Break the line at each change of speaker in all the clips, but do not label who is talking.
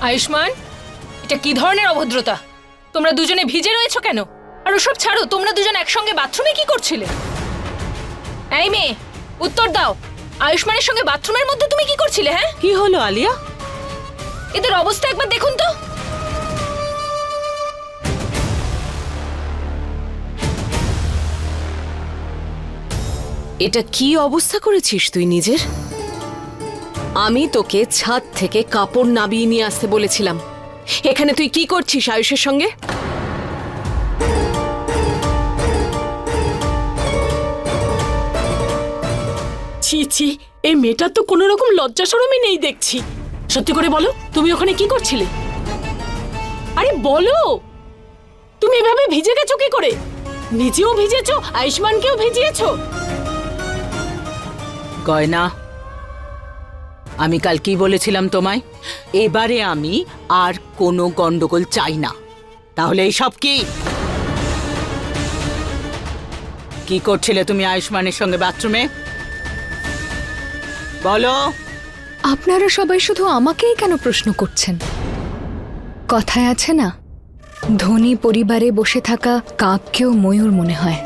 আয়ুষ্মান, এটা কি ধরনের অভদ্রতা? তোমরা দুজনে ভিজে রয়েছো কেন? আর ওসব ছাড়ো, তোমরা দুজন একসঙ্গে বাথরুমে কি করছিলে? এই মেয়ে, উত্তর দাও। আয়ুষ্মানের সঙ্গে বাথরুমের মধ্যে তুমি কি করছিলে? হ্যাঁ,
কি হলো আলিয়া?
এদের অবস্থা একবার দেখুন তো।
এটা কি অবস্থা করেছিস তুই নিজের? আমি তোকে ছাদ থেকে কাপড় নামিয়ে নিয়ে আসতে বলেছিলাম। এখানে তুই কি করছিস আয়ুষের সঙ্গে?
ছি ছি, এই মেয়েটার তো কোনো রকম লজ্জা শরমই নেই দেখছি। সত্যি করে বলো, তুমি ওখানে কি করছিলে? আরে বলো, তুমি এভাবে ভিজে গেছো কি করে? নিজেও ভিজেছো, আয়ুষ্মানকেও ভিজিয়েছো।
গয়না, আমি কাল কি বলেছিলাম তোমায়? এবারে আমি আর কোনো গন্ডগোল চাই না। তাহলে এইসব কি কি করছিলে তুমি আয়ুষ্মানের সঙ্গে বাথরুমে? বলো।
আপনারা সবাই শুধু আমাকেই কেন প্রশ্ন করছেন? কথায় আছে না, ধনী পরিবারে বসে থাকা কাককেও ময়ূর মনে হয়,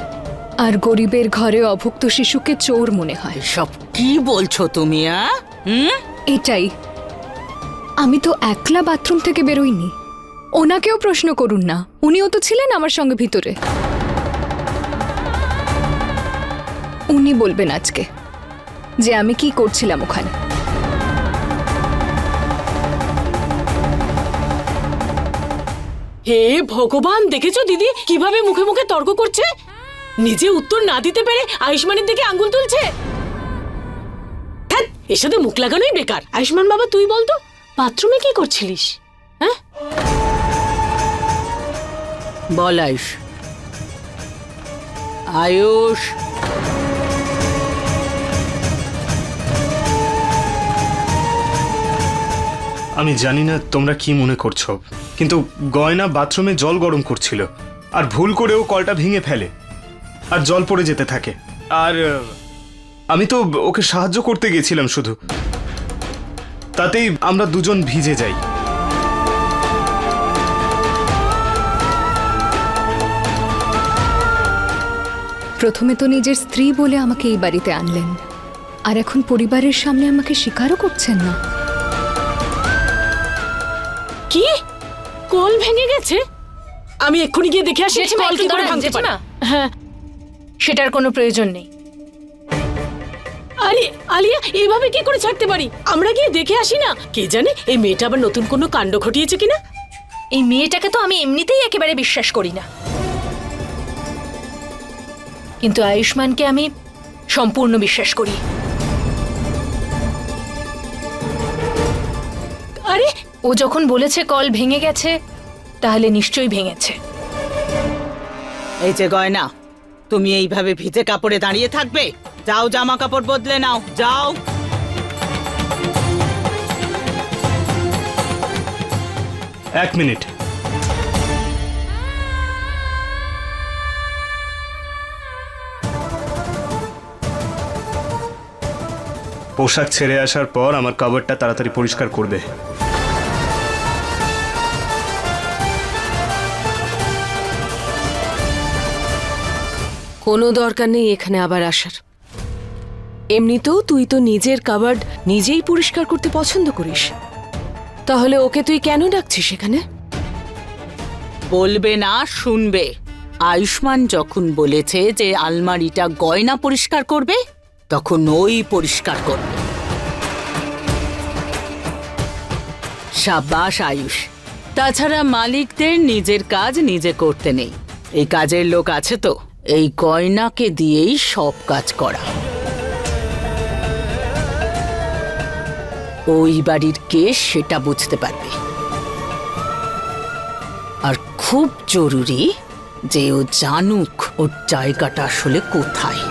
আর গরিবের ঘরে অভুক্ত শিশুকে চোর মনে হয়।
এসব কি বলছো তুমি?
এটাই। আমি তো একলা বাথরুম থেকে বেরোইনি। ওনাকেও প্রশ্ন করুন না, উনিও তো ছিলেন আমার সঙ্গে ভিতরে। উনি বলবেন আজকে যে আমি কি করছিলাম ওখানে।
হে ভগবান, দেখেছো দিদি কিভাবে মুখে মুখে তর্ক করছে? নিজে উত্তর না দিতে পেরে আয়ুষ্মানের দিকে আঙ্গুল তুলছে। হ্যাঁ, এর সাথে মুখ লাগানোই বেকার। আয়ুষ্মান বাবা, তুই বলতো বাথরুমে কি করছিলিস? হ্যাঁ,
বল আয়ুষ। আয়ুষ,
আমি জানি না তোমরা কি মনে করছো, কিন্তু গয়না বাথরুমে জল গরম করছিল আর ভুল করেও কলটা ভেঙে ফেলে আর জল পড়ে যেতে থাকে। আর আমি তো ওকে সাহায্য করতে গেছিলাম শুধু, তাতেই আমরা দুজন ভিজে যাই।
প্রথমে তো নিজের স্ত্রী বলে আমাকে এই বাড়িতে আনলেন, আর এখন পরিবারের সামনে আমাকে স্বীকারও করছেন না।
কি কল ভেঙে গেছে? আমি এক্ষুনি গিয়ে দেখে আসি
জেঠিমা,
কল
একটু
কি করে
দাঁড়ান,
ভাঙতে পারে।
জেঠিমা।
হ্যাঁ,
সেটার কোনো প্রয়োজন নেই।
আরে আলিয়া, এইভাবে কি করে ছাড়তে পারি? আমরা গিয়ে দেখে আসি না? কে জানে এই মেয়েটা আবার নতুন কোনো কাণ্ড ঘটিয়েছে কিনা।
এই মেয়েটাকে তো আমি এমনিতেই একেবারে বিশ্বাস করি না, কিন্তু আয়ুষ্মানকে আমি সম্পূর্ণ বিশ্বাস করি।
আরে
ও যখন বলেছে কল ভেঙে গেছে, তাহলে নিশ্চয়ই ভেঙেছে।
এই যে গয়না, তুমি এইভাবে ভিজে কাপড়ে দাঁড়িয়ে থাকবে? যাও, জামা কাপড় বদলে নাও, যাও।
এক মিনিট। পোশাক ছেড়ে আসার পর আমার কভারটা তাড়াতাড়ি পরিষ্কার করবে।
কোনো দরকার নেই এখানে আবার আসার। এমনিতেও তুই তো নিজের কাবার্ড নিজেই পরিষ্কার করতে পছন্দ করিস, তাহলে ওকে তুই কেন ডাকছিস এখানে?
বলবে না, শুনবে। আয়ুষ্মান যখন বলেছে যে আলমারিটা গয়না পরিষ্কার করবে, তখন ওই পরিষ্কার করবে। সাবাস আয়ুষ। তাছাড়া মালিকদের নিজের কাজ নিজে করতে নেই, এই কাজের লোক আছে তো, এই গয়নাকে দিয়েই সব কাজ করা। ওই বাড়ির কে সেটা বুঝতে পারবে। আর খুব জরুরি যে ও জানুক ওর জায়গাটা আসলে কোথায়।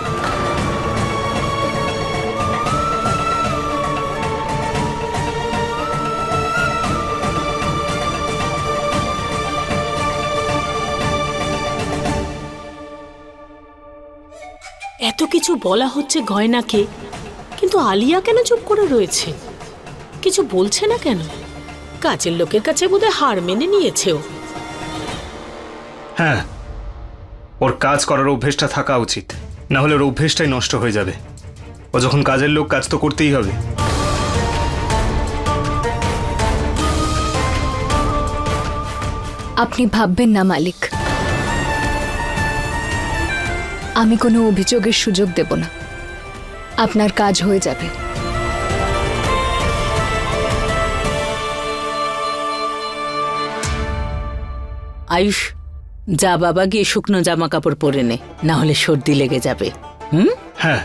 এত কিছু বলা হচ্ছে গয়নাকে, কিন্তু আলিয়া কেন চুপ করে রয়েছে? কিছু বলছে না কেন? কাজের লোকের কাছে বোধহয় হার মেনে নিয়েছে ও।
হ্যাঁ, ওর কাজ করার অভ্যেসটা থাকা উচিত, না হলে ওর অভ্যেসটাই নষ্ট হয়ে যাবে। ও যখন কাজের লোক, কাজ তো করতেই হবে।
আপনি ভাববেন না মালিক, আমি কোনো অভিযোগের সুযোগ দেব না। আপনার কাজ হয়ে যাবে।
আয়ুষ, যা বাবা গিয়ে শুকনো জামা কাপড় পরে নে, না হলে সর্দি লেগে যাবে। হুম?
হ্যাঁ,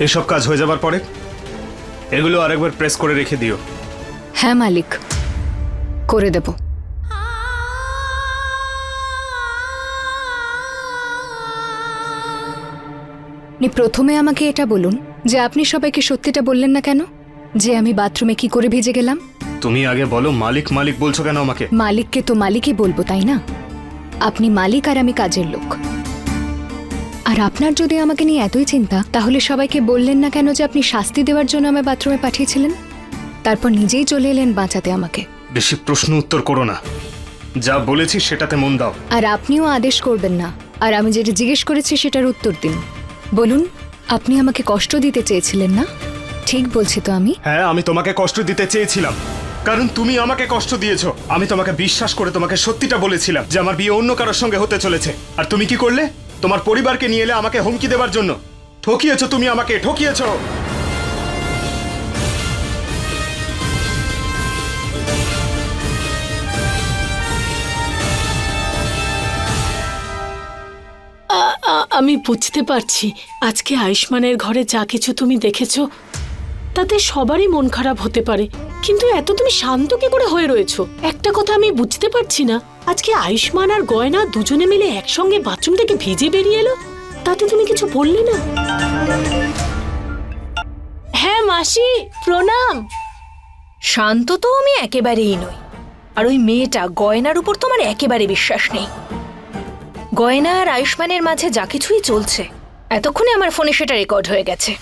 এসব কাজ হয়ে যাবার পরে এগুলো আরেকবার প্রেস করে রেখে দিও।
হ্যাঁ মালিক, করে দেব। আপনি প্রথমে আমাকে এটা বলুন যে আপনি সবাইকে সত্যিটা বললেন না কেন, যে আমি বাথরুমে কি করে ভিজে গেলাম।
তুমি আগে বলো, মালিক মালিক বলছো কেন আমাকে?
মালিককে তো মালিকই বলবো, তাই না? আপনি মালিক আর আমি কাজের লোক। আর আপনার যদি আমাকে নিয়ে এতই চিন্তা, তাহলে সবাইকে বললেন না কেন যে আপনি শাস্তি দেওয়ার জন্য আমায় বাথরুমে পাঠিয়েছিলেন, তারপর নিজেই চলে এলেন বাঁচাতে আমাকে।
বেশি প্রশ্ন উত্তর করো না, যা বলেছি সেটাতে মন দাও।
আর আপনিও আদেশ করবেন না, আর আমি যেটা জিজ্ঞেস করেছি সেটার উত্তর দিন। বলুন, আপনি আমাকে কষ্ট দিতে চেয়েছিলেন না? ঠিক বলছি তো আমি?
হ্যাঁ, আমি তোমাকে কষ্ট দিতে চেয়েছিলাম, কারণ তুমি আমাকে কষ্ট দিয়েছো। আমি তোমাকে বিশ্বাস করে তোমাকে সত্যিটা বলেছিলাম যে আমার বিয়ে অন্য কারোর সঙ্গে হতে চলেছে, আর তুমি কি করলে? তোমার পরিবারকে নিয়ে এলে আমাকে হুমকি দেবার জন্য। ঠকিয়েছো, তুমি আমাকে ঠকিয়েছো।
আমি বুঝতে পারছি আজকে আয়ুষ্মানের ঘরে যা কিছু তুমি দেখেছো তাতে সবারই মন খারাপ হতে পারে, কিন্তু এত তুমি শান্ত কি করে হয়ে রয়েছো? একটা কথা আমি বুঝতে পারছি না, আজকে আয়ুষ্মান আর গয়না দুজনে মিলে একসঙ্গে বাথরুম থেকে ভিজে বেরিয়ে এলো, তাতে তুমি কিছু বললে না? হ্যাঁ মাসি, প্রণাম।
শান্ত তো আমি একেবারেই নই, আর ওই মেয়েটা গয়নার উপর তো আমার একেবারে বিশ্বাস নেই। গয়না আর আয়ুষ্মানের মাঝে যা কিছুই চলছে, এতক্ষণে আমার ফোনে সেটা রেকর্ড হয়ে গেছে।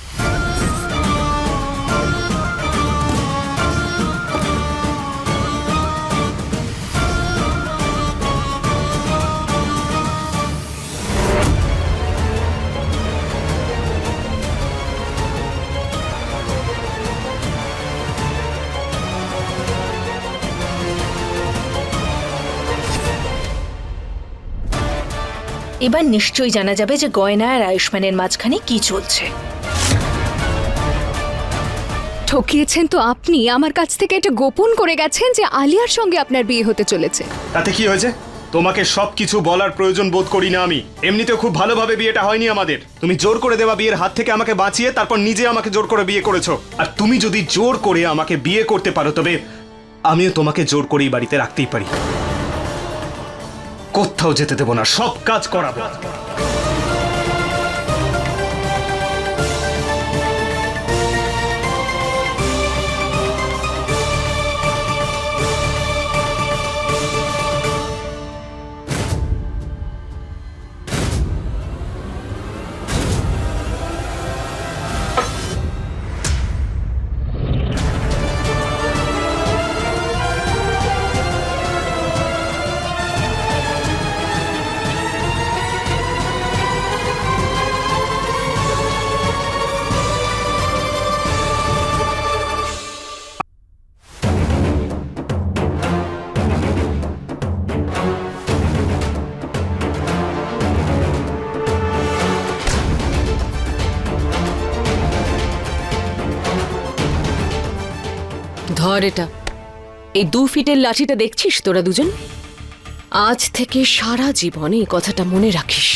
এবার নিশ্চয়ই জানা যাবে যে গয়না আর আয়ুষ্মানের মাঝখানে কি চলছে।
ঠকিয়েছেন তো আপনি, আমার কাছ থেকে এটা গোপন করে গেছেন যে আলিয়ার সঙ্গে আপনার বিয়ে হতে চলেছে।
তাতে কি হয়েছে? তোমাকে সবকিছু বলার প্রয়োজন বোধ করি না আমি। এমনিতেও খুব ভালোভাবে বিয়েটা হয়নি আমাদের। তুমি জোর করে দেওয়া বিয়ের হাত থেকে আমাকে বাঁচিয়ে তারপর নিজে আমাকে জোর করে বিয়ে করেছো। আর তুমি যদি জোর করে আমাকে বিয়ে করতে পারো, তবে আমিও তোমাকে জোর করেই বাড়িতে রাখতেই পারি। কোথাও যেতে দেবো না, সব কাজ করাবো।
ধর এটা। এই 2 ফিটের লাঠিটা দেখছিস তোরা দুজন? আজ থেকে সারা জীবন এই কথাটা মনে রাখিস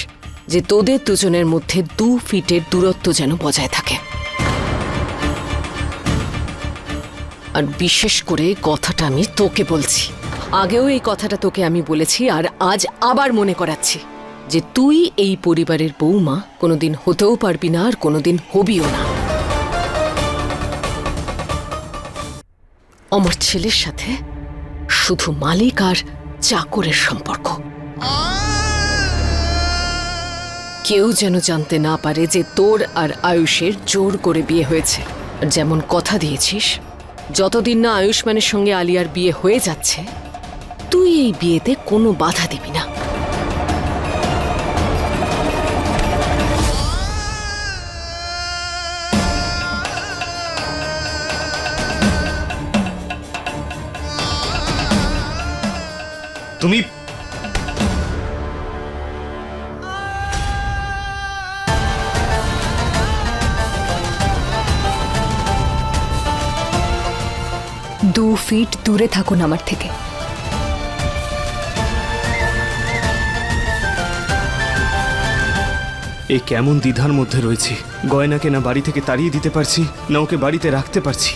যে তোদের দুজনের মধ্যে 2 ফিটের দূরত্ব যেন বজায় থাকে। আর বিশেষ করে কথাটা আমি তোকে বলছি, আগেও এই কথাটা তোকে আমি বলেছি আর আজ আবার মনে করাচ্ছি যে তুই এই পরিবারের বৌমা কোনোদিন হতেও পারবি না আর কোনোদিন হবিও না। আমার ছেলের সাথে শুধু মালিক আর চাকরের সম্পর্ক। কেউ যেন জানতে না পারে যে তোর আর আয়ুষের জোর করে বিয়ে হয়েছে। আর যেমন কথা দিয়েছিস, যতদিন না আয়ুষ্মানের সঙ্গে আলিয়ার বিয়ে হয়ে যাচ্ছে তুই এই বিয়েতে কোনো বাধা দিবি না।
তুমি
দু ফিট দূরে থাকুন আমার থেকে।
এই কেমন দ্বিধার মধ্যে রয়েছি, গয়নাকে না বাড়ি থেকে তাড়িয়ে দিতে পারছি না ওকে বাড়িতে রাখতে পারছি।